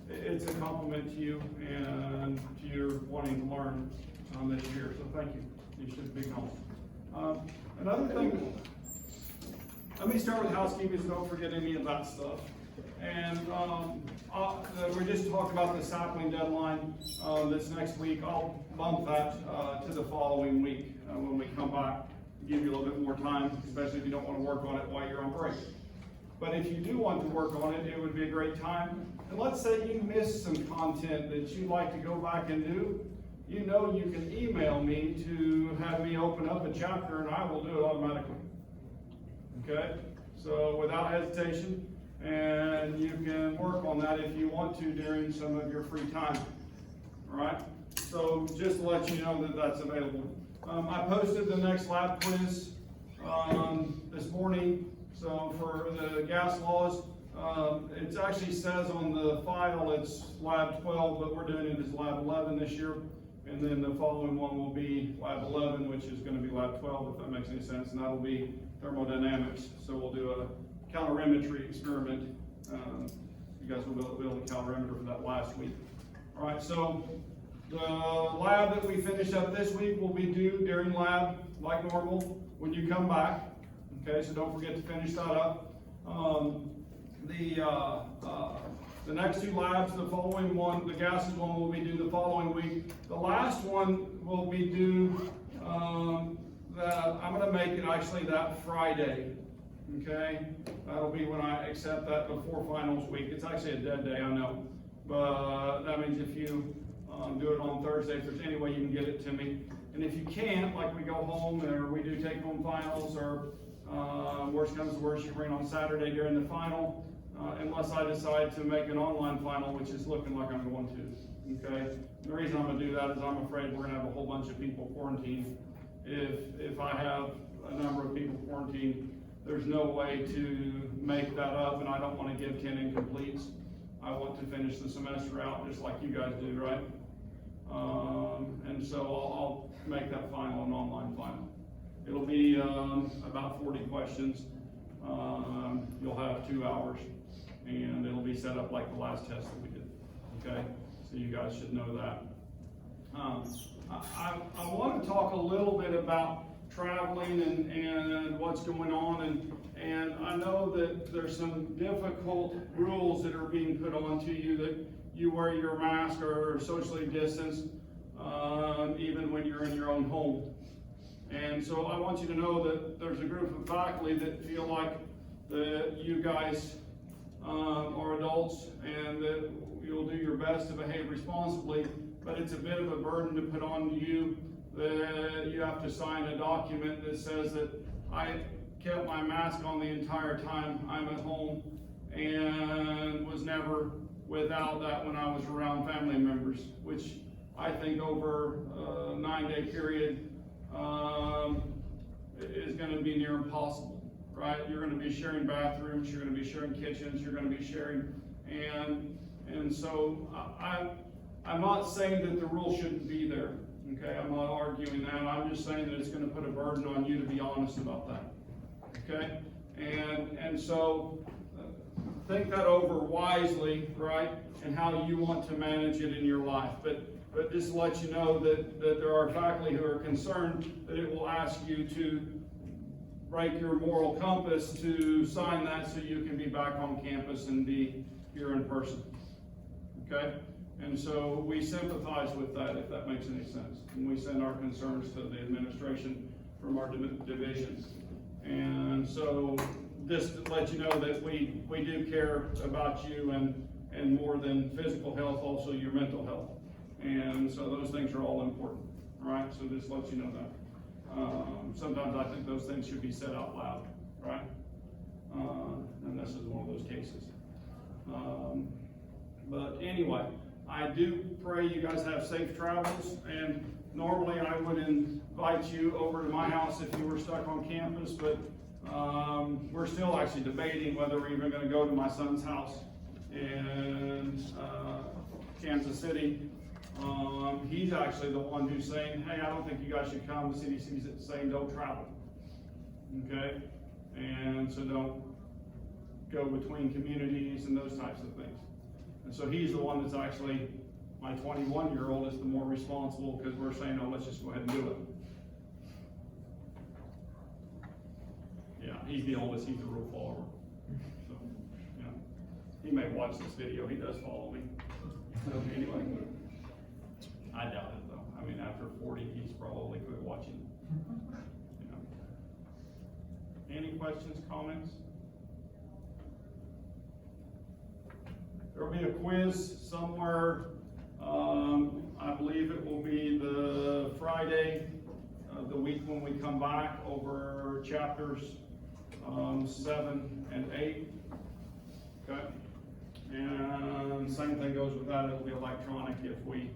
It's a compliment to you and to your wanting to learn this year, so thank you. You should be gone. Another thing, let me start with housekeeping, so don't forget any of that stuff. And we just talked about the sapling deadline this next week. I'll bump that to the following week when we come back, give you a little bit more time, especially if you don't want to work on it while you're on break. But if you do want to work on it, it would be a great time. And let's say you missed some content that you'd like to go back and do. You know you can email me to have me open up a chapter and I will do it automatically. Okay? So without hesitation, and you can work on that if you want to during some of your free time. All right? So just to let you know that that's available. I posted the next lab quiz this morning. So for the gas laws, it actually says on the file it's lab 12, but we're doing it as lab 11 this year. And then the following one will be lab 11, which is going to be lab 12, if that makes any sense. And that'll be thermodynamics. So we'll do a calorimetry experiment. You guys will build a calorimeter for that last week. All right, so the lab that we finish up this week will be due during lab like normal when you come back. Okay, so don't forget to finish that up. The next two labs, the following one, the gases one will be due the following week. The last one will be due, I'm going to make it actually that Friday. Okay, that'll be when I accept that before finals week. It's actually a dead day, I know, but that means if you do it on Thursday, if there's any way you can get it to me. And if you can't, like we go home or we do take home finals, or worst comes to worst, you bring it on Saturday during the final, unless I decide to make an online final, which is looking like I'm going to. Okay, and the reason I'm going to do that is I'm afraid we're going to have a whole bunch of people quarantined. If I have a number of people quarantined, there's no way to make that up, and I don't want to give 10 incompletes. I want to finish the semester out just like you guys do, right? And so I'll make that final an online final. It'll be about 40 questions. You'll have 2 hours, and it'll be set up like the last test that we did. Okay, so you guys should know that. I want to talk a little bit about traveling and what's going on, and I know that there's some difficult rules that are being put onto you, that you wear your mask or socially distanced even when you're in your own home. And so I want you to know that there's a group of faculty that feel like that you guys are adults and that you'll do your best to behave responsibly, but it's a bit of a burden to put on you that you have to sign a document that says that I kept my mask on the entire time I'm at home and was never without that when I was around family members, which I think over a 9-day period is going to be near impossible, right? You're going to be sharing bathrooms, you're going to be sharing kitchens, you're going to be sharing, and so I'm not saying that the rule shouldn't be there. Okay, I'm not arguing that. I'm just saying that it's going to put a burden on you to be honest about that. Okay, and so think that over wisely, right? And how you want to manage it in your life. But just to let you know that there are faculty who are concerned that it will ask you to break your moral compass to sign that so you can be back on campus and be here in person. Okay? And so we sympathize with that, if that makes any sense. And we send our concerns to the administration from our divisions. And so just to let you know that we do care about you, and more than physical health, also your mental health. And so those things are all important, all right? So just let you know that. Sometimes I think those things should be said out loud, right? And this is one of those cases. But anyway, I do pray you guys have safe travels, and normally I would invite you over to my house if you were stuck on campus, but we're still actually debating whether we're even going to go to my son's house in Kansas City. He's actually the one who's saying, hey, I don't think you guys should come. The CDC's saying don't travel. Okay? And so don't go between communities and those types of things. And so he's the one that's actually, my 21-year-old is the more responsible, because we're saying, oh, let's just go ahead and do it. Yeah, he's the oldest, he's the rule follower. So, yeah. He may watch this video, he does follow me. So anyway, I doubt it though. I mean, after 40, he's probably quit watching. You know. Any questions, comments? There'll be a quiz somewhere. I believe it will be the Friday of the week when we come back over chapters 7 and 8. Okay. And same thing goes with that. It'll be electronic if we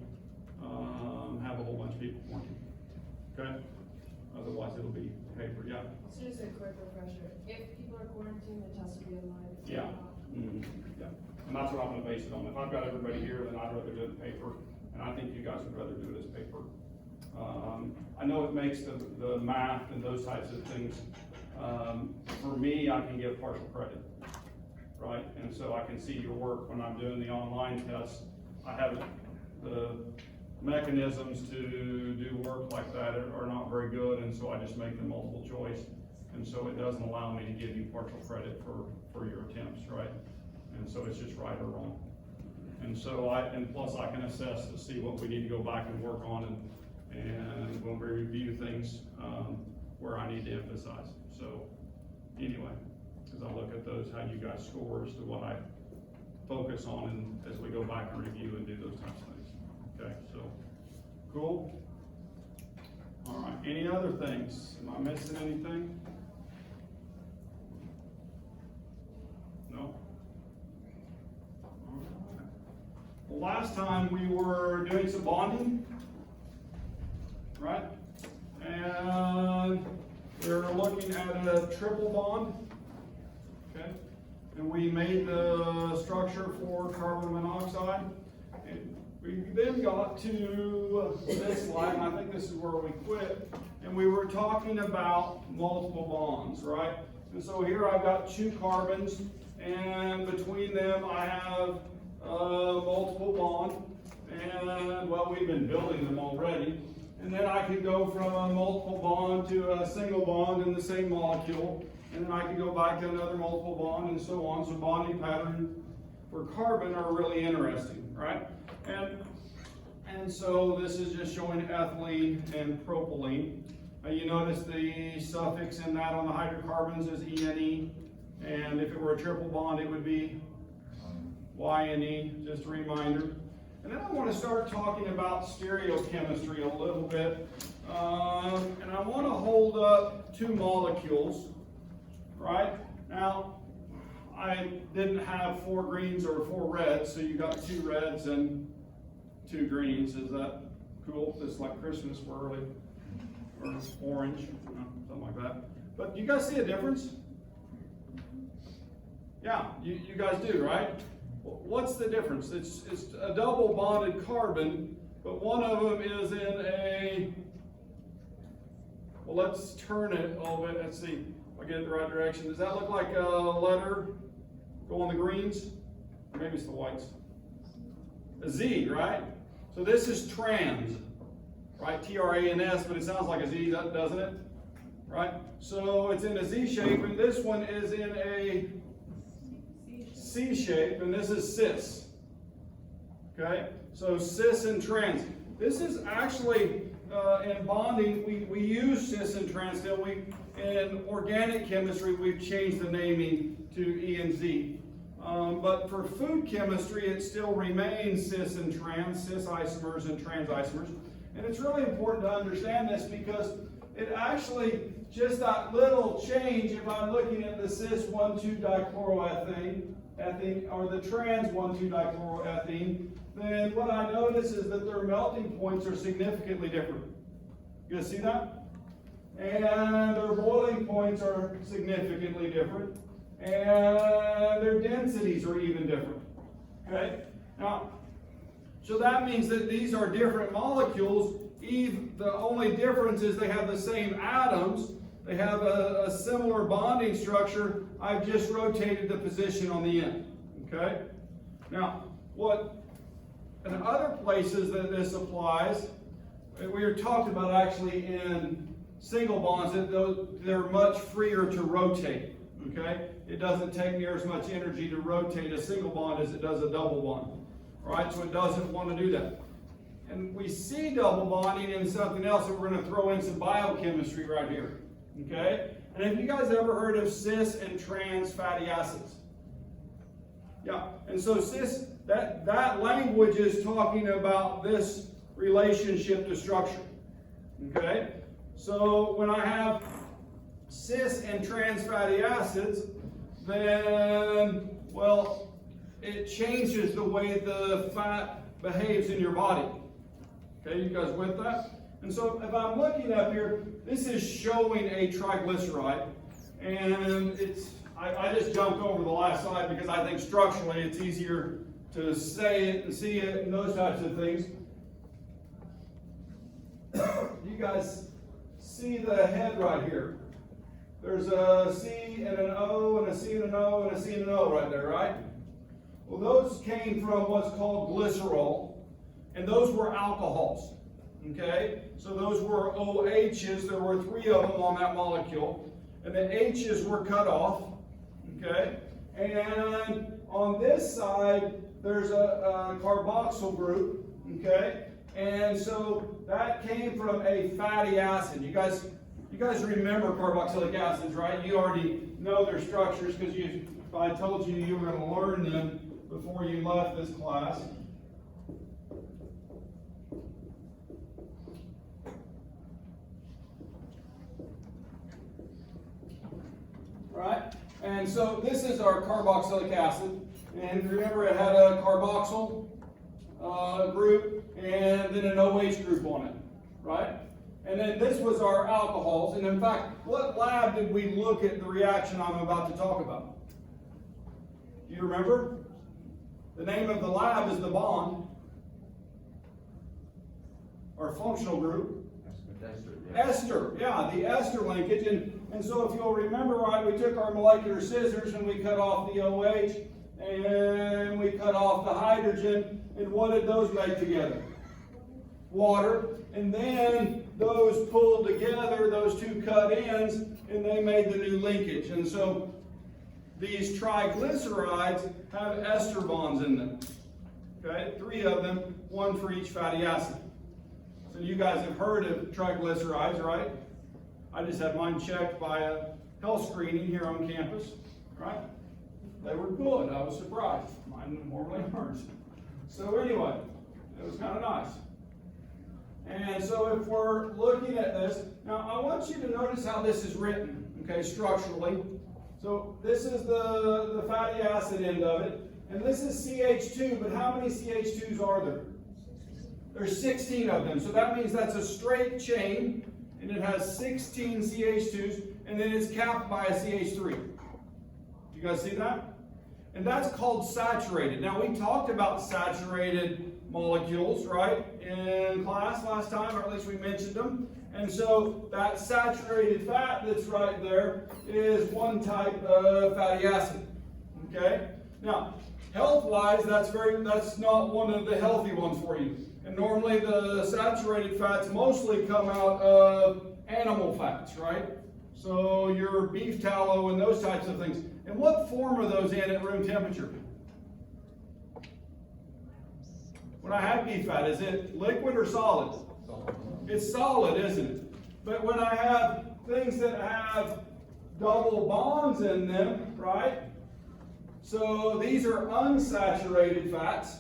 have a whole bunch of people working. Okay. Otherwise, it'll be paper. Yeah. So just a quick refresher. If people are quarantined, the test will be online. Yeah. Mm-hmm. Yeah. And that's what I'm going to base it on. If I've got everybody here, then I'd rather do it in paper. And I think you guys would rather do it as paper. I know it makes the math and those types of things. For me, I can give partial credit, right? And so I can see your work when I'm doing the online tests. I have the mechanisms to do work like that are not very good, and so I just make them multiple choice. And so it doesn't allow me to give you partial credit for your attempts, right? And so it's just right or wrong. And so and plus I can assess to see what we need to go back and work on, and when we review things, where I need to emphasize. So anyway, as I look at those, how you guys score as to what I focus on, and as we go back and review and do those types of things. Okay, so cool. All right, any other things? Am I missing anything? No? Well, last time we were doing some bonding, right? And we were looking at a triple bond, okay? And we made the structure for carbon monoxide. And we then got to this slide, and I think this is where we quit. And we were talking about multiple bonds, right? And so here I've got 2 carbons, and between them I have multiple bond, and well, we've been building them already. And then I could go from a multiple bond to a single bond in the same molecule, and then I could go back to another multiple bond, and so on. So bonding patterns for carbon are really interesting, right? And so this is just showing ethylene and propylene. You notice the suffix in that on the hydrocarbons is ENE, and if it were a triple bond, it would be YNE, just a reminder. And then I want to start talking about stereochemistry a little bit. And I want to hold up 2 molecules, right? Now, I didn't have 4 greens or 4 reds, so you got 2 reds and 2 greens. Is that cool? It's like Christmas early, or orange, something like that. But you guys see a difference? Yeah, you guys do, right? What's the difference? It's a double bonded carbon, but one of them is in a, well, let's turn it a little bit. Let's see if I get it the right direction. Does that look like a letter? Go on the greens? Or maybe it's the whites. A Z, right? So this is trans, right? T-R-A-N-S, but it sounds like a Z, doesn't it? Right? So it's in a Z shape, and this one is in a C shape, and this is cis. Okay? So cis and trans. This is actually, in bonding, we use cis and trans still. In organic chemistry, we've changed the naming to E and Z. But for food chemistry, it still remains cis and trans, cis isomers and trans isomers. And it's really important to understand this because it actually, just that little change, if I'm looking at the cis 1,2-dichloroethane, or the trans 1,2-dichloroethene, then what I notice is that their melting points are significantly different. You guys see that? And their boiling points are significantly different. And their densities are even different. Okay? Now, so that means that these are different molecules. The only difference is they have the same atoms. They have a similar bonding structure. I've just rotated the position on the end. Okay? Now, in other places that this applies, we were talked about actually in single bonds, that they're much freer to rotate, okay? It doesn't take near as much energy to rotate a single bond as it does a double bond, all right? So it doesn't want to do that. And we see double bonding in something else that we're going to throw in some biochemistry right here, okay? And have you guys ever heard of cis and trans fatty acids? Yeah, and so cis, that language is talking about this relationship to structure, okay? So when I have cis and trans fatty acids, then, well, it changes the way the fat behaves in your body. Okay, you guys with that? And so if I'm looking up here, this is showing a triglyceride, and I just jumped over the last slide because I think structurally it's easier to say it and see it and those types of things. You guys see the head right here. There's a C and an O and a C and an O and a C and an O right there, right? Well, those came from what's called glycerol, and those were alcohols, okay? So those were OHs. There were 3 of them on that molecule, and the H's were cut off, okay? And on this side, there's a carboxyl group, okay? And so that came from a fatty acid. You guys remember carboxylic acids, right? You already know their structures because I told you you were going to learn them before you left this class. Right? And so this is our carboxylic acid. And remember it had a carboxyl group and then an OH group on it, right? And then this was our alcohols. And in fact, what lab did we look at the reaction I'm about to talk about? Do you remember? The name of the lab is the bond, or functional group. Ester, yeah, the ester linkage. And so if you'll remember right, we took our molecular scissors and we cut off the OH and we cut off the hydrogen. And what did those make together? Water. And then those pulled together, those 2 cut ends, and they made the new linkage. And so these triglycerides have ester bonds in them. Okay, 3 of them, 1 for each fatty acid. So you guys have heard of triglycerides, right? I just had mine checked by a health screening here on campus, right? They were good. I was surprised. Mine normally aren't. So anyway, it was kind of nice. And so if we're looking at this, now I want you to notice how this is written, okay, structurally. So this is the fatty acid end of it, and this is CH2, but how many CH2s are there? There's 16 of them, so that means that's a straight chain, and it has 16 CH2s, and then it's capped by a CH3. You guys see that? And that's called saturated. Now we talked about saturated molecules, right, in class last time, or at least we mentioned them. And so that saturated fat that's right there is one type of fatty acid. Okay? Now, health-wise, that's not one of the healthy ones for you. And normally the saturated fats mostly come out of animal fats, right? So your beef tallow and those types of things. And what form are those in at room temperature? When I have beef fat, is it liquid or solid? Solid. It's solid, isn't it? But when I have things that have double bonds in them, right? So these are unsaturated fats,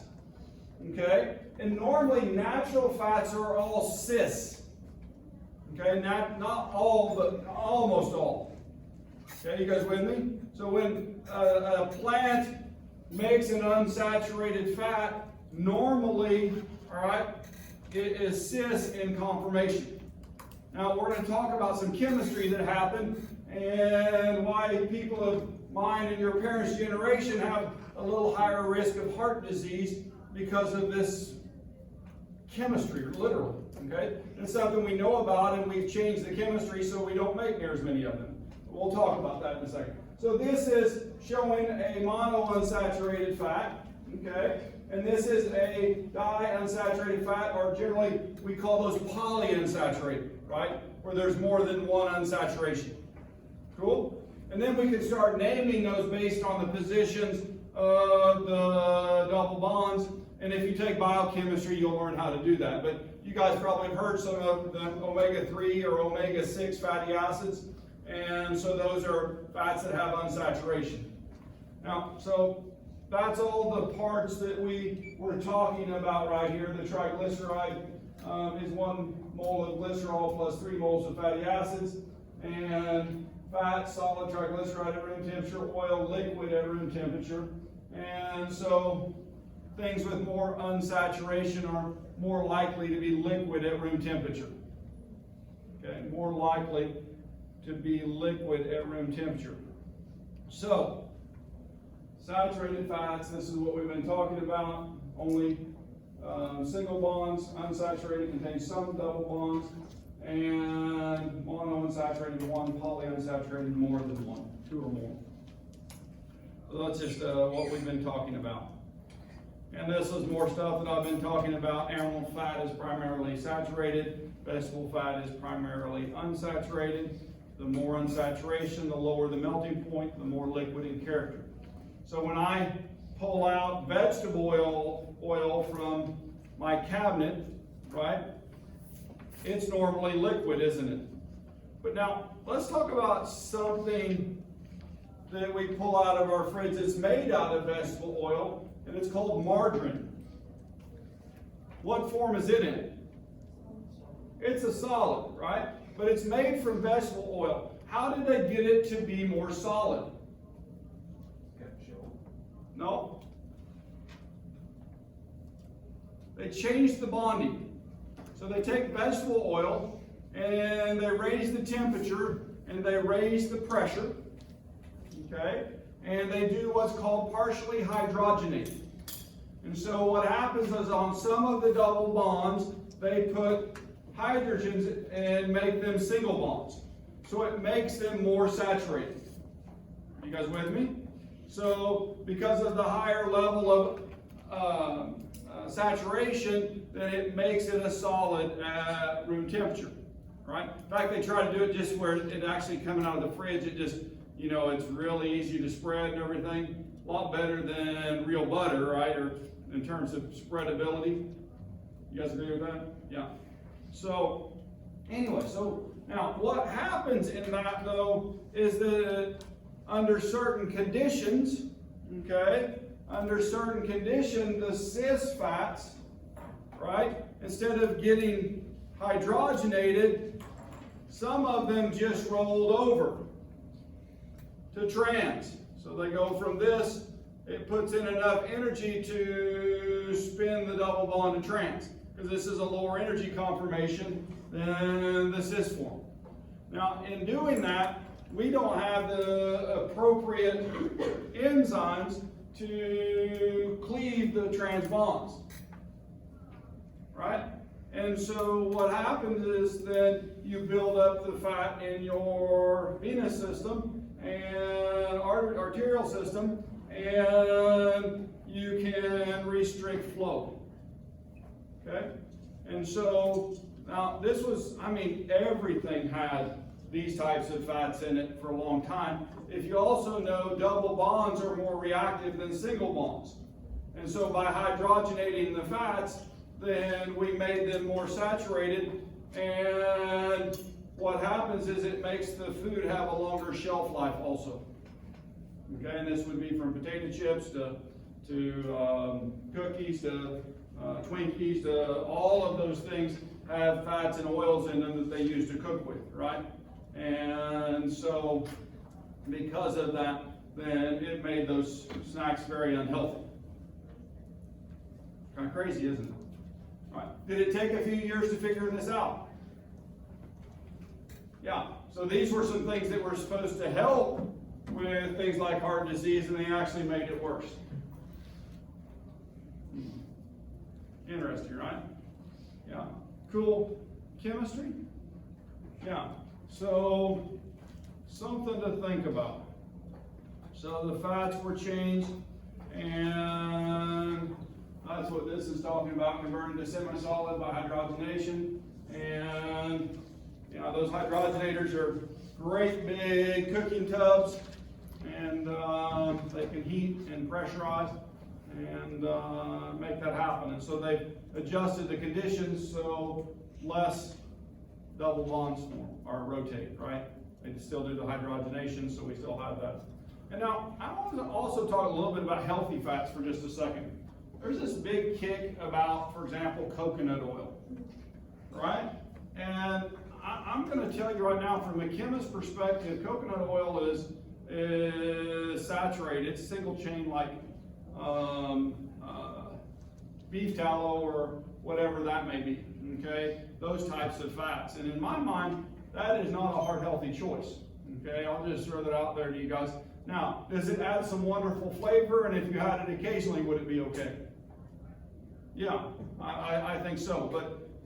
okay? And normally natural fats are all cis. Okay, not all, but almost all. Okay, you guys with me? So when a plant makes an unsaturated fat, normally, all right, it is cis in conformation. Now we're going to talk about some chemistry that happened and why people of mine and your parents' generation have a little higher risk of heart disease because of this chemistry, literally. Okay, it's something we know about, and we've changed the chemistry so we don't make near as many of them. We'll talk about that in a second. So this is showing a monounsaturated fat. Okay, and this is a diunsaturated fat, or generally we call those polyunsaturated, right? Where there's more than one unsaturation. Cool? And then we can start naming those based on the positions of the double bonds. And if you take biochemistry, you'll learn how to do that. But you guys probably have heard some of the omega-3 or omega-6 fatty acids. And so those are fats that have unsaturation. Now, so that's all the parts that we were talking about right here. The triglyceride is 1 mole of glycerol plus 3 moles of fatty acids. And fat, solid triglyceride at room temperature, oil, liquid at room temperature. And so things with more unsaturation are more likely to be liquid at room temperature. Okay, more likely to be liquid at room temperature. So, saturated fats, this is what we've been talking about. Only single bonds, unsaturated contains some double bonds, and monounsaturated one, polyunsaturated more than one, 2 or more. So that's just what we've been talking about. And this is more stuff that I've been talking about. Animal fat is primarily saturated. Vegetable fat is primarily unsaturated. The more unsaturation, the lower the melting point, the more liquid in character. So when I pull out vegetable oil from my cabinet, right, it's normally liquid, isn't it? But now, let's talk about something that we pull out of our fridge that's made out of vegetable oil, and it's called margarine. What form is it in? It's a solid, right? But it's made from vegetable oil. How did they get it to be more solid? No. They changed the bonding. So they take vegetable oil and they raise the temperature and they raise the pressure. Okay? And they do what's called partially hydrogenate. And so what happens is on some of the double bonds, they put hydrogens and make them single bonds. So it makes them more saturated. You guys with me? So because of the higher level of saturation, then it makes it a solid at room temperature. Right? In fact, they try to do it just where it actually coming out of the fridge, it just, you know, it's really easy to spread and everything. A lot better than real butter, right? Or in terms of spreadability. You guys agree with that? Yeah. So, anyway, so now what happens in that though is that under certain conditions, okay, under certain conditions, the cis fats, right, instead of getting hydrogenated, some of them just rolled over to trans. So they go from this, it puts in enough energy to spin the double bond to trans, because this is a lower energy conformation than the cis form. Now, in doing that, we don't have the appropriate enzymes to cleave the trans bonds, right? And so what happens is that you build up the fat in your venous system and arterial system, and you can restrict flow, okay? And so, now this was, I mean, everything had these types of fats in it for a long time. If you also know, double bonds are more reactive than single bonds. And so by hydrogenating the fats, then we made them more saturated, and what happens is it makes the food have a longer shelf life also. Okay, and this would be from potato chips to cookies to Twinkies to all of those things have fats and oils in them that they use to cook with, right? And so because of that, then it made those snacks very unhealthy. Kind of crazy, isn't it? All right. Did it take a few years to figure this out? Yeah. So these were some things that were supposed to help with things like heart disease, and they actually made it worse. Interesting, right? Yeah. Cool chemistry? Yeah. So something to think about. So the fats were changed, and That's what this is talking about, converting to semi-solid by hydrogenation. And, you know, those hydrogenators are great big cooking tubs, and they can heat and pressurize and make that happen. And so they've adjusted the conditions so less double bonds form or rotate, right? They can still do the hydrogenation, so we still have that. And now, I want to also talk a little bit about healthy fats for just a second. There's this big kick about, for example, coconut oil, right? And I'm going to tell you right now, from a chemist's perspective, coconut oil is saturated, it's single chain like beef tallow or whatever that may be, okay? Those types of fats. And in my mind, that is not a heart healthy choice, okay? I'll just throw that out there to you guys. Now, does it add some wonderful flavor? And if you had it occasionally, would it be okay? Yeah, I think so.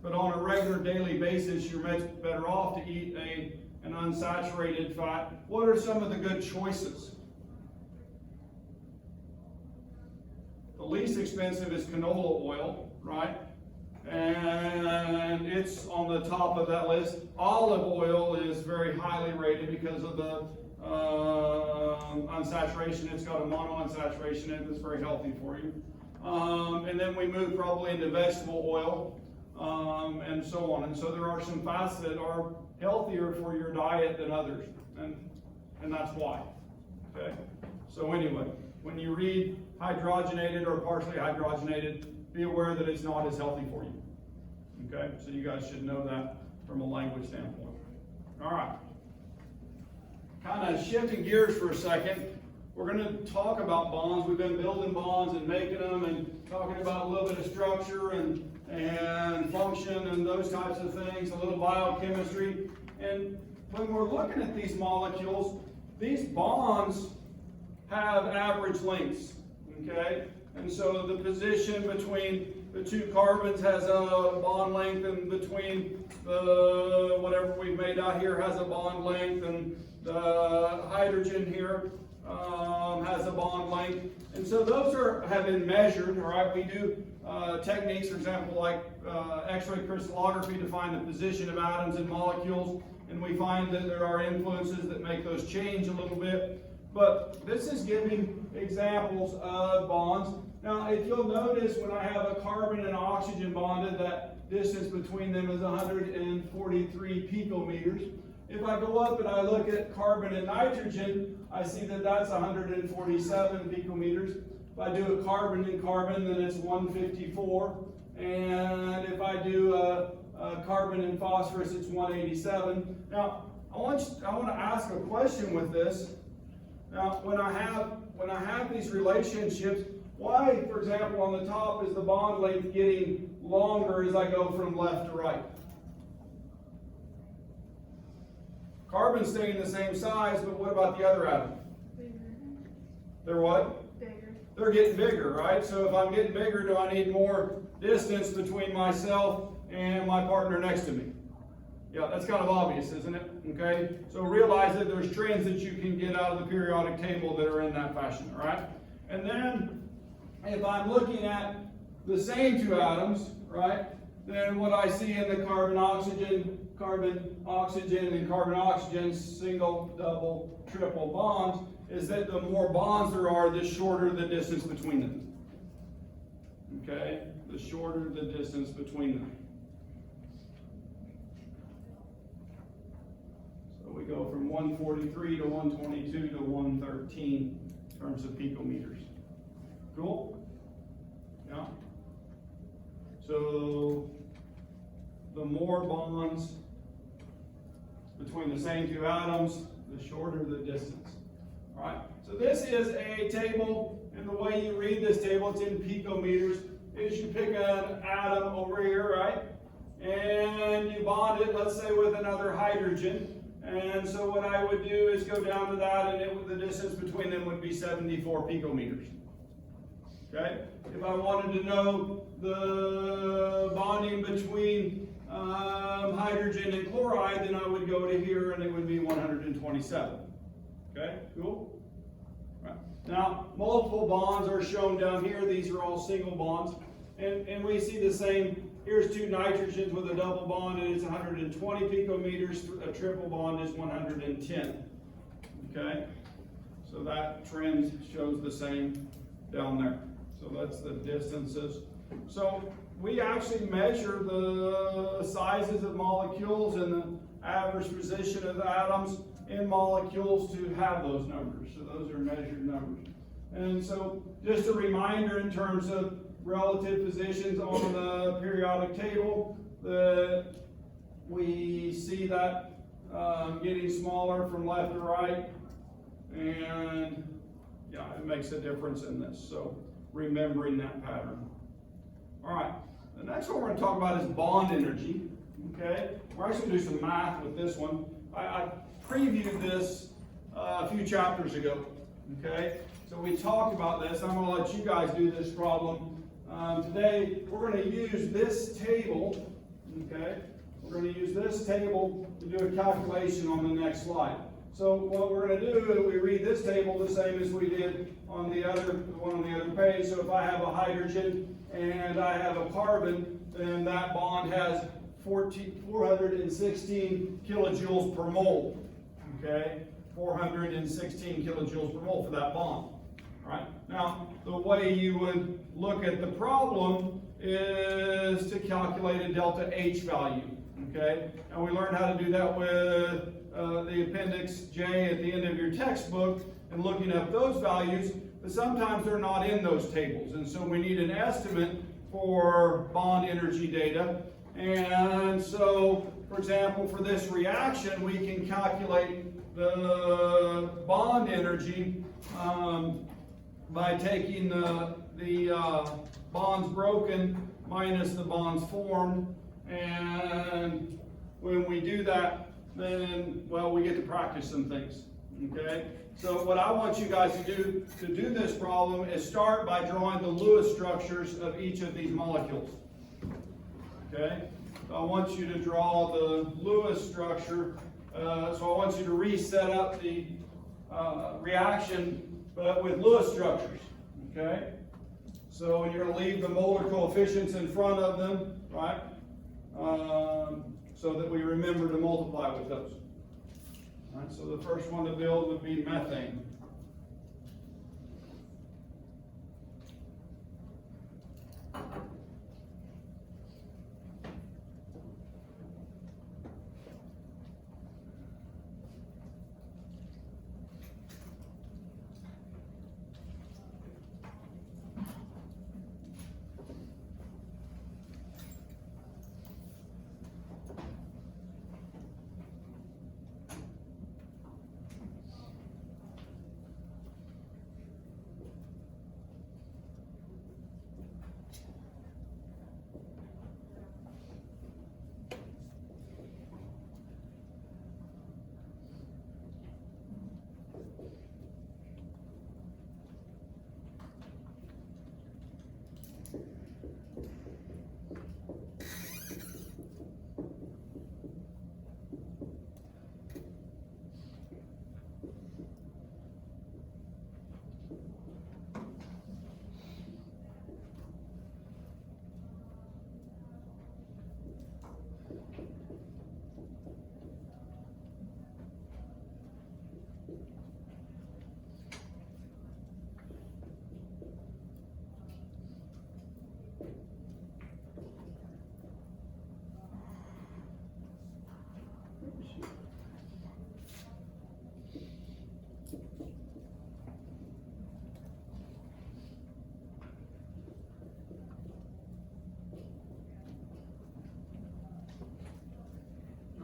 But on a regular daily basis, you're much better off to eat an unsaturated fat. What are some of the good choices? The least expensive is canola oil, right? And it's on the top of that list. Olive oil is very highly rated because of the unsaturation. It's got a monounsaturation in it that's very healthy for you. And then we move probably into vegetable oil, and so on. And so there are some fats that are healthier for your diet than others, and that's why. Okay. So anyway, when you read hydrogenated or partially hydrogenated, be aware that it's not as healthy for you. Okay. So you guys should know that from a language standpoint. All right. Kind of shifting gears for a second. We're going to talk about bonds. We've been building bonds and making them and talking about a little bit of structure and function and those types of things, a little biochemistry. And when we're looking at these molecules, these bonds have average lengths, okay? And so the position between the two carbons has a bond length, and between the whatever we've made out here has a bond length, and the hydrogen here has a bond length. And so those have been measured, all right? We do techniques, for example, like X-ray crystallography to find the position of atoms and molecules, and we find that there are influences that make those change a little bit. But this is giving examples of bonds. Now, if you'll notice, when I have a carbon and oxygen bonded, that distance between them is 143 picometers. If I go up and I look at carbon and nitrogen, I see that that's 147 picometers. If I do a carbon and carbon, then it's 154. And if I do a carbon and phosphorus, it's 187. Now, I want to ask a question with this. Now, when I have these relationships, why, for example, on the top is the bond length getting longer as I go from left to right? Carbon's staying the same size, but what about the other atom? Bigger. They're what? Bigger. They're getting bigger, right? So if I'm getting bigger, do I need more distance between myself and my partner next to me? Yeah, that's kind of obvious, isn't it? Okay? So realize that there's trends that you can get out of the periodic table that are in that fashion, all right? And then, if I'm looking at the same two atoms, right, then what I see in the carbon-oxygen, and carbon-oxygen, single, double, triple bonds, is that the more bonds there are, the shorter the distance between them. Okay? The shorter the distance between them. So we go from 143 to 122 to 113 in terms of picometers. Cool? Yeah? So the more bonds between the same two atoms, the shorter the distance. All right? So this is a table, and the way you read this table, it's in picometers, is you pick an atom over here, right? And you bond it, let's say, with another hydrogen. And so what I would do is go down to that, and the distance between them would be 74 picometers. Okay? If I wanted to know the bonding between hydrogen and chloride, then I would go to here, and it would be 127. Okay? Cool? Right. Now, multiple bonds are shown down here. These are all single bonds. And we see the same, here's two nitrogens with a double bond, and it's 120 picometers, a triple bond is 110, okay? So that trend shows the same down there. So that's the distances. So we actually measure the sizes of molecules and the average position of the atoms in molecules to have those numbers. So those are measured numbers. And so just a reminder in terms of relative positions on the periodic table, that we see that getting smaller from left to right, and yeah, it makes a difference in this. So remembering that pattern. All right, the next one we're going to talk about is bond energy. Okay, we're actually going to do some math with this one. I previewed this a few chapters ago. Okay, so we talked about this. I'm going to let you guys do this problem. Today we're going to use this table. Okay, we're going to use this table to do a calculation on the next slide. So what we're going to do is we read this table the same as we did on the one on the other page. So if I have a hydrogen and I have a carbon, then that bond has 416 kilojoules per mole. Okay, 416 kilojoules per mole for that bond. All right. Now, the way you would look at the problem is to calculate a delta H value. Okay, and we learned how to do that with the appendix J at the end of your textbook and looking up those values, but sometimes they're not in those tables, and so we need an estimate for bond energy data. And so, for example, for this reaction, we can calculate the bond energy by taking the bonds broken minus the bonds formed. And when we do that, then, well, we get to practice some things, okay? So what I want you guys to do this problem is start by drawing the Lewis structures of each of these molecules, okay? So I want you to draw the Lewis structure. So I want you to reset up the reaction, but with Lewis structures, okay? So you're going to leave the molar coefficients in front of them, right? So that we remember to multiply with those. All right, so the first one to build would be methane.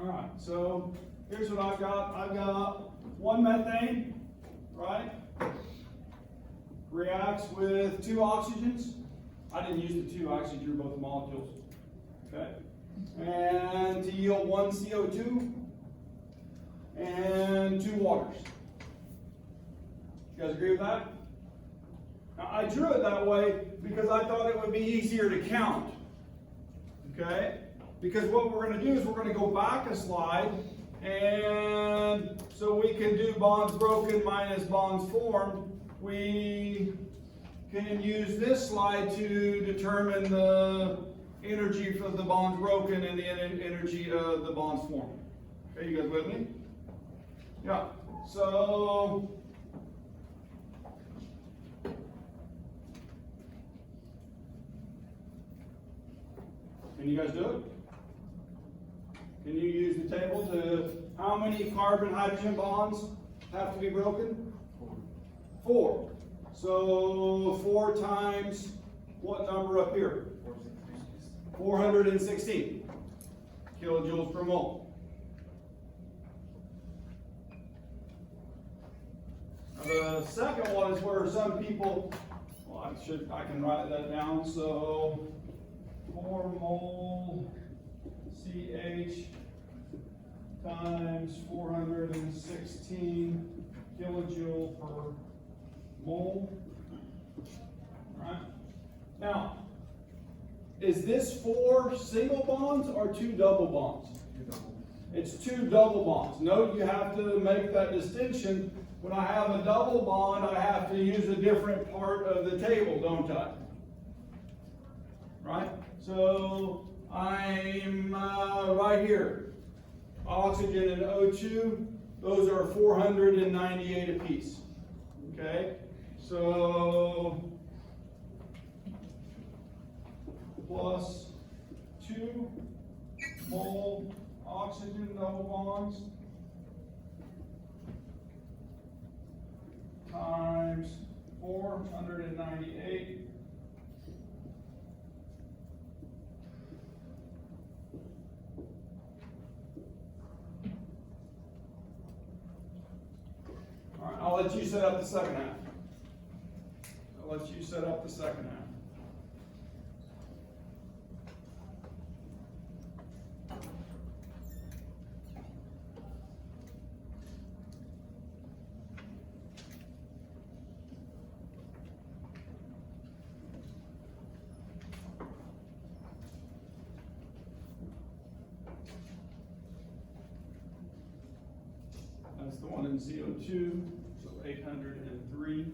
All right, so here's what I've got. I've got one methane, right? Reacts with two oxygens. I didn't use the two, I actually drew both molecules. Okay? And to yield one CO2 and two waters. You guys agree with that? Now, I drew it that way because I thought it would be easier to count. Okay? Because what we're going to do is we're going to go back a slide, and so we can do bonds broken minus bonds formed. We can use this slide to determine the energy for the bonds broken and the energy of the bonds formed. Okay, you guys with me? Yeah, so can you guys do it? Can you use the table to, how many carbon-hydrogen bonds have to be broken? 4. So 4 times what number up here? 416 kilojoules per mole. The second one is where some people, well, I can write that down. So 4 mole CH times 416 kilojoule per mole. All right. Now, is this 4 single bonds or 2 double bonds? 2 double. It's 2 double bonds. Note you have to make that distinction. When I have a double bond, I have to use a different part of the table, don't I? Right? So I'm right here. Oxygen and O2, those are 498 apiece. Okay? So plus 2 mole oxygen double bonds times 498 . All right, I'll let you set up the second half. I'll let you set up the second half. That's the one in CO2, so 803.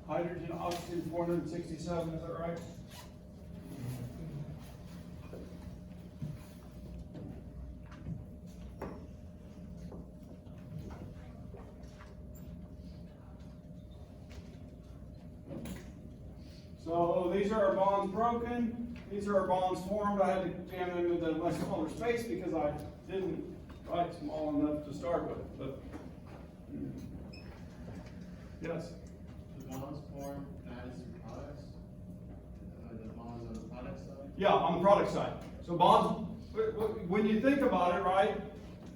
Hydrogen, oxygen, 467, is that right? So these are our bonds broken, these are our bonds formed. I had to jam them into a much smaller space because I didn't write small enough to start with, but yes. The bonds formed as products? The bonds on the product side? Yeah, on the product side. So bonds, when you think about it, right,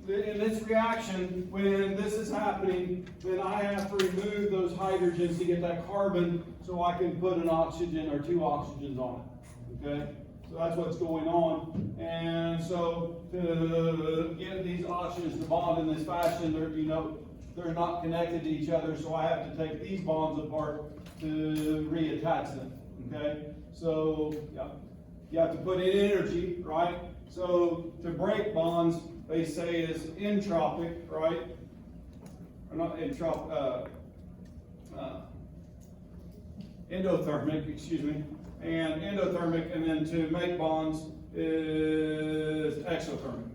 in this reaction, when this is happening, then I have to remove those hydrogens to get that carbon so I can put an oxygen or 2 oxygens on it, okay? So that's what's going on. And so to get these oxygens to bond in this fashion, they're not connected to each other, so I have to take these bonds apart to reattach them, okay? So, yeah, you have to put in energy, right? So to break bonds, they say is entropic, right? Or not endothermic, excuse me. And endothermic, and then to make bonds is exothermic,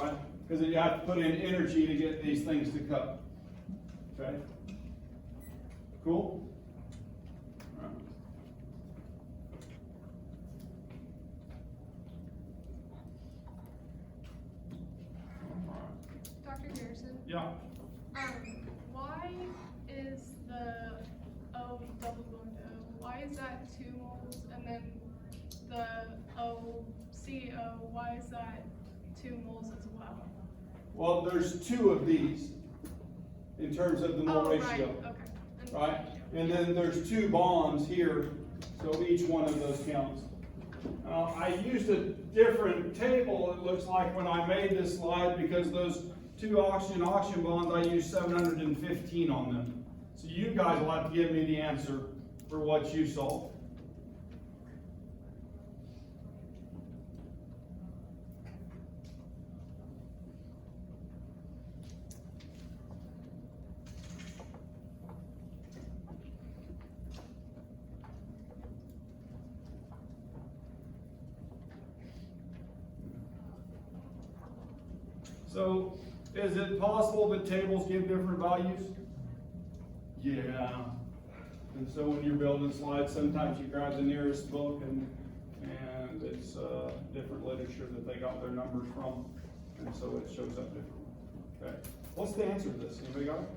right? Because you have to put in energy to get these things to couple. Okay? Cool? All right. All right. the O double bond O, why is that 2 moles? And then the OCO, why is that 2 moles as well? Well, there's 2 of these in terms of the mole Oh, ratio. right, okay. Right? And then there's 2 bonds here, so each one of those counts. I used a different table, it looks like, when I made this slide, because those 2 oxygen bonds, I used 715 on them. So you guys will have to give me the answer for what you saw. So, is it possible that tables give different values? Yeah. And so when you're building slides, sometimes you grab the nearest book and it's different literature that they got their numbers from. And so it shows up differently. Okay. What's the answer to this? Anybody got it?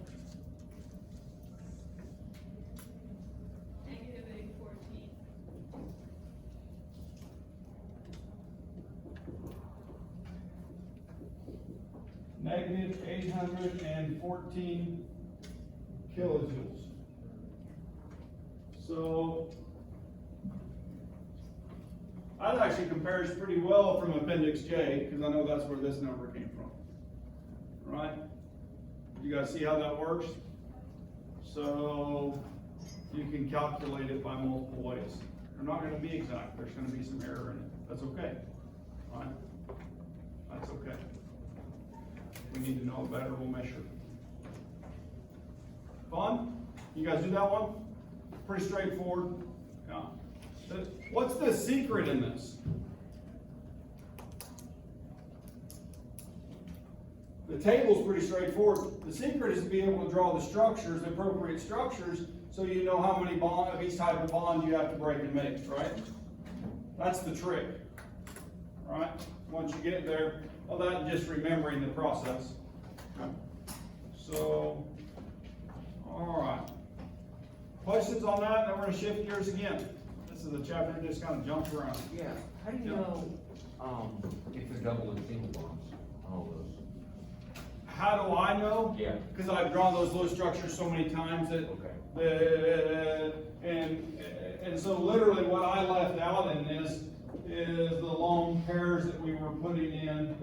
-814. Negative 814 kilojoules. So that actually compares pretty well from Appendix J, because I know that's where this number came from. Right? You guys see how that works? So you can calculate it by multiple ways. They're not going to be exact. There's going to be some error in it. That's okay. Right? That's okay. We need to know better, we'll measure. Fun? You guys do that one? Pretty straightforward. Yeah. What's the secret in this? The table's pretty straightforward. The secret is to be able to draw the structures, the appropriate structures, so you know how many of each type of bond you have to break and make, right? That's the trick. Right? Once you get there, well, that's just remembering the process. Okay. So, all right. Questions on that? Then we're going to shift gears again. This is a chapter that just kind of jumps around. Yeah, how do you Yeah. know, if they're double and single bonds on all those? How do I know? Yeah. Because I've drawn those little structures so many times that, and so literally what I left out in this is the lone pairs that we were putting in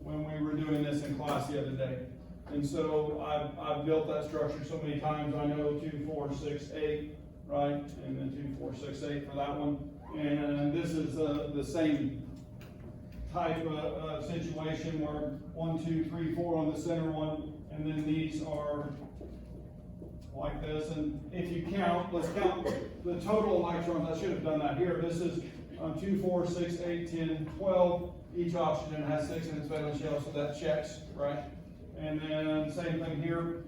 when we were doing this in class the other day. And so I've built that structure so many times. I know 2, 4, 6, 8, right? And then 2, 4, 6, 8 for that one. And this is the same type of situation where 1, 2, 3, 4 on the center one, and then these are like this. And if you count, let's count the total electrons. I should have done that here. This is 2, 4, 6, 8, 10, 12. Each oxygen has 6 in its valence shell, so that checks, right? And then same thing here.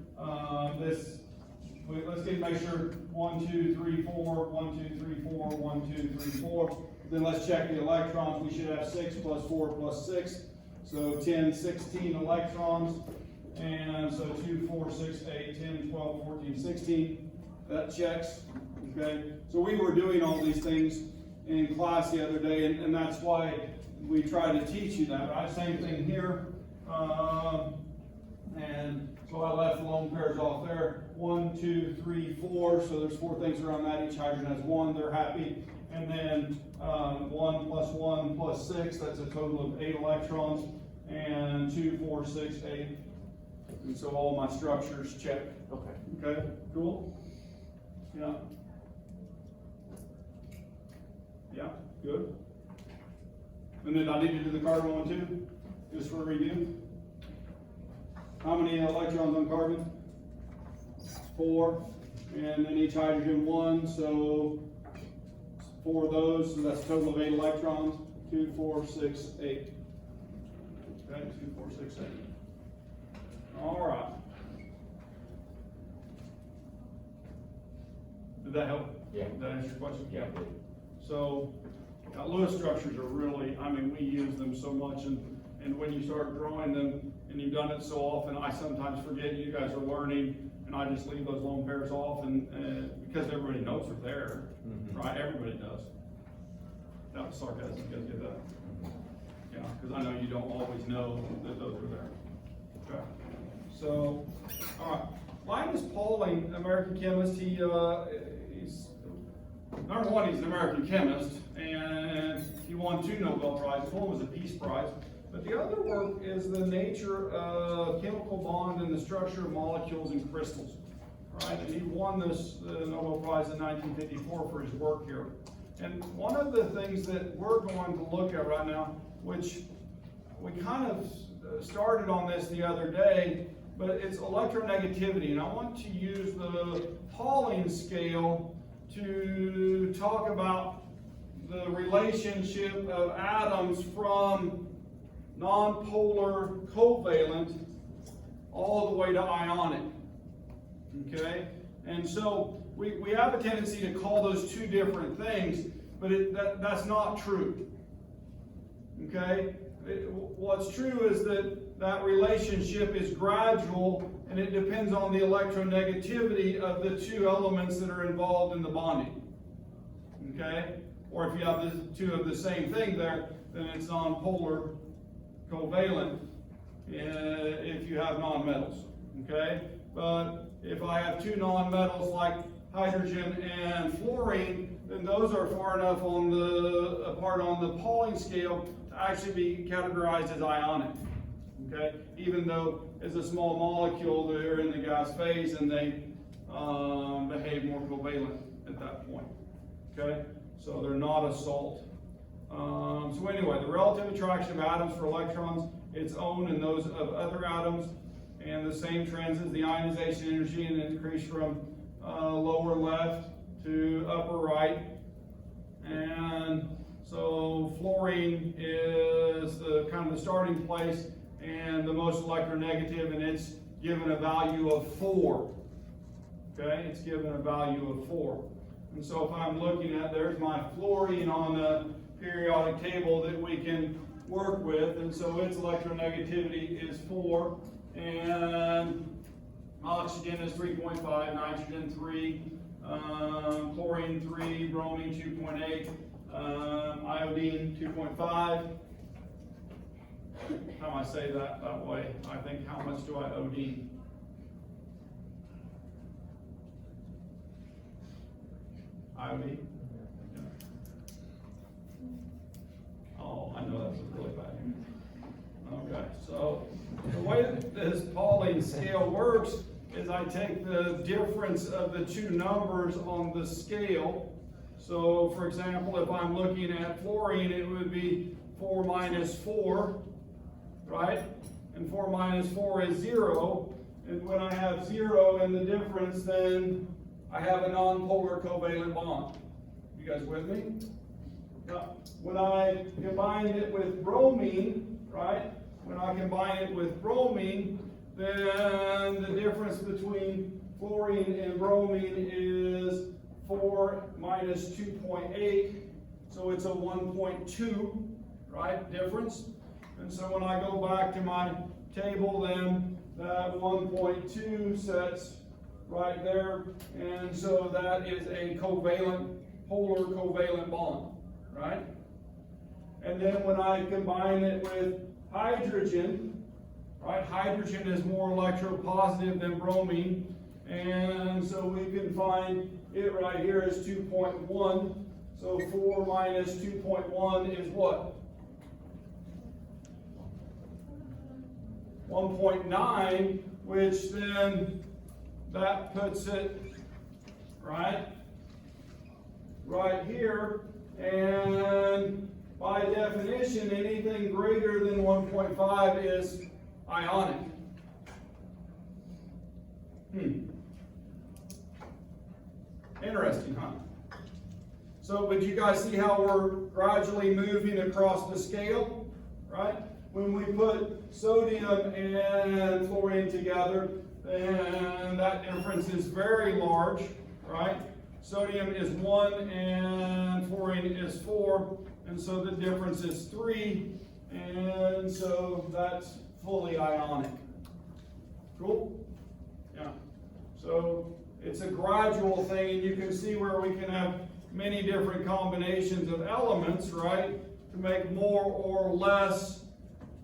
Let's make sure 1, 2, 3, 4, 1, 2, 3, 4, 1, 2, 3, 4. Then let's check the electrons. We should have 6 plus 4 plus 6. So 10, 16 electrons. And so 2, 4, 6, 8, 10, 12, 14, 16. That checks. Okay. So we were doing all these things in class the other day, and that's why we try to teach you that, right? Same thing here. And so I left the lone pairs off there. 1, 2, 3, 4. So there's 4 things around that. Each hydrogen has 1. They're happy. And then 1 plus 1 plus 6. That's a total of 8 electrons. And 2, 4, 6, 8. And so all my structures check. Okay. Okay. Cool. Yeah. Yeah. Good. And then I need to do the carbon one too, just for review. How many electrons on carbon? 4. And then each hydrogen 1, so 4 of those, so that's a total of 8 electrons. 2, 4, 6, 8. Okay, 2, 4, 6, 8. All right. Did that help? Yeah. Did that answer your question? Yeah. So, Lewis structures are really, I mean, we use them so much, and when you start drawing them and you've done it so often, I sometimes forget you guys are learning, and I just leave those lone pairs off, and because everybody knows they're there, right? Everybody does. That was sarcasm, you guys get that? Yeah, because I know you don't always know that those are there. Okay. So, all right. Linus Pauling, American chemist, he's number one, he's an American chemist, and he won 2 Nobel Prizes. One was a Peace Prize, but the other work is the nature of chemical bond and the structure of molecules and crystals. Right? And he won this Nobel Prize in 1954 for his work here. And one of the things that we're going to look at right now, which we kind of started on this the other day, but it's electronegativity. And I want to use the Pauling scale to talk about the relationship of atoms from nonpolar covalent all the way to ionic. Okay? And so we have a tendency to call those 2 different things, but that's not true. Okay? What's true is that relationship is gradual, and it depends on the electronegativity of the 2 elements that are involved in the bonding. Okay? Or if you have the 2 of the same thing there, then it's nonpolar covalent if you have nonmetals. Okay? But if I have 2 nonmetals like hydrogen and fluorine, then those are far enough apart on the Pauling scale to actually be categorized as ionic. Okay? Even though as a small molecule they're in the gas phase and they behave more covalent at that point. Okay? So they're not a salt. So anyway, the relative attraction of atoms for electrons, its own and those of other atoms, and the same trends as the ionization energy and increase from lower left to upper right. And so fluorine is the kind of the starting place and the most electronegative, and it's given a value of 4. Okay, it's given a value of 4. And so if I'm looking at, there's my fluorine on the periodic table that we can work with, and so its electronegativity is 4. And oxygen is 3.5, nitrogen 3, chlorine 3, bromine 2.8, iodine 2.5. How I say that way, I think, how much do I iodine? Iodine? Yeah. Oh, I know that's really bad. Okay, so the way that this Pauling scale works is I take the difference of the 2 numbers on the scale. So, for example, if I'm looking at fluorine, it would be 4 minus 4, right? And 4 minus 4 is 0. And when I have 0 in the difference, then I have a nonpolar covalent bond. You guys with me? Now, when I combine it with bromine, right? When I combine it with bromine, then the difference between fluorine and bromine is 4 minus 2.8, so it's a 1.2, right, difference. And so when I go back to my table, then that 1.2 sets right there, and so that is a covalent, polar covalent bond, right? And then when I combine it with hydrogen, right? Hydrogen is more electropositive than bromine, and so we can find it right here is 2.1. So 4 minus 2.1 is what? 1.9, which then that puts it right here, and by definition, anything greater than 1.5 is ionic. Interesting, huh? So, but you guys see how we're gradually moving across the scale, right? When we put sodium and fluorine together, then that difference is very large, right? Sodium is 1 and fluorine is 4, and so the difference is 3, and so that's fully ionic. Cool? Yeah. So it's a gradual thing, and you can see where we can have many different combinations of elements, right? To make more or less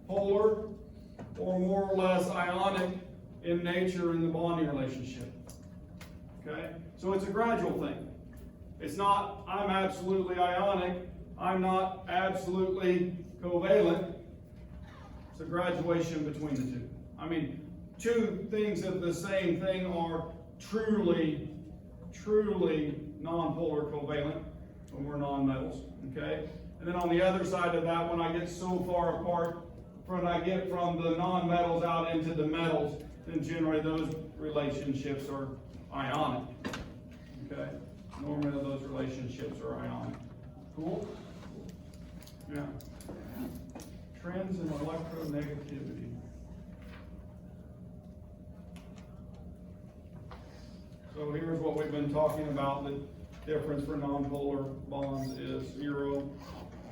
polar or more or less ionic in nature in the bonding relationship. Okay? So it's a gradual thing. It's not, I'm absolutely ionic, I'm not absolutely covalent. It's a graduation between the two. I mean, two things of the same thing are truly non-polar covalent when we're non-metals, okay? And then on the other side of that, when I get so far apart, when I get from the non-metals out into the metals, then generally those relationships are ionic, okay? Normally those relationships are ionic. Cool? Yeah. Trends in electronegativity. So here's what we've been talking about. The difference for nonpolar bonds is 0,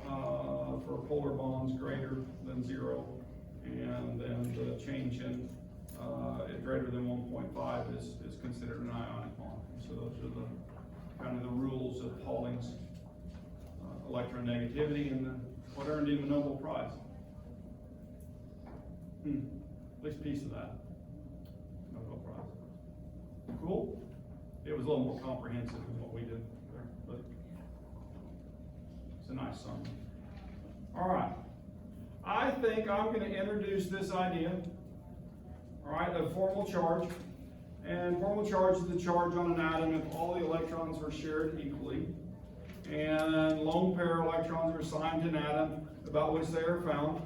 for polar bonds greater than 0, and then the change in greater than 1.5 is considered an ionic bond. So those are the kind of the rules of Pauling's electronegativity, and what earned him the Nobel Prize. At least a piece of that Nobel Prize. Cool? It was a little more comprehensive than what we did there, but it's a nice summary. All right. I think I'm going to introduce this idea, all right, of formal charge. And formal charge is the charge on an atom if all the electrons are shared equally. And lone pair electrons are assigned to an atom about which they are found.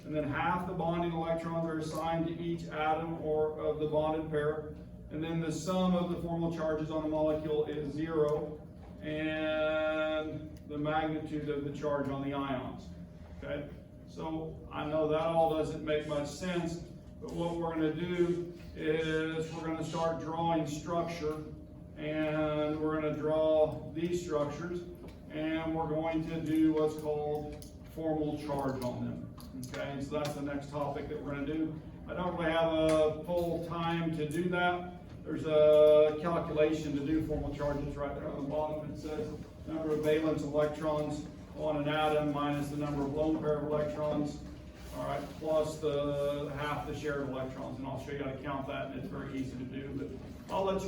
And then half the bonding electrons are assigned to each atom or of the bonded pair. And then the sum of the formal charges on a molecule is 0. And the magnitude of the charge on the ions. Okay? So I know that all doesn't make much sense, but what we're going to do is we're going to start drawing structure, and we're going to draw these structures, and we're going to do what's called formal charge on them. Okay, and so that's the next topic that we're going to do. I don't really have a full time to do that. There's a calculation to do formal charges right there on the bottom. It says number of valence electrons on an atom minus the number of lone pair of electrons, all right, plus the half the shared electrons, and I'll show you how to count that, and it's very easy to do, but I'll let you guys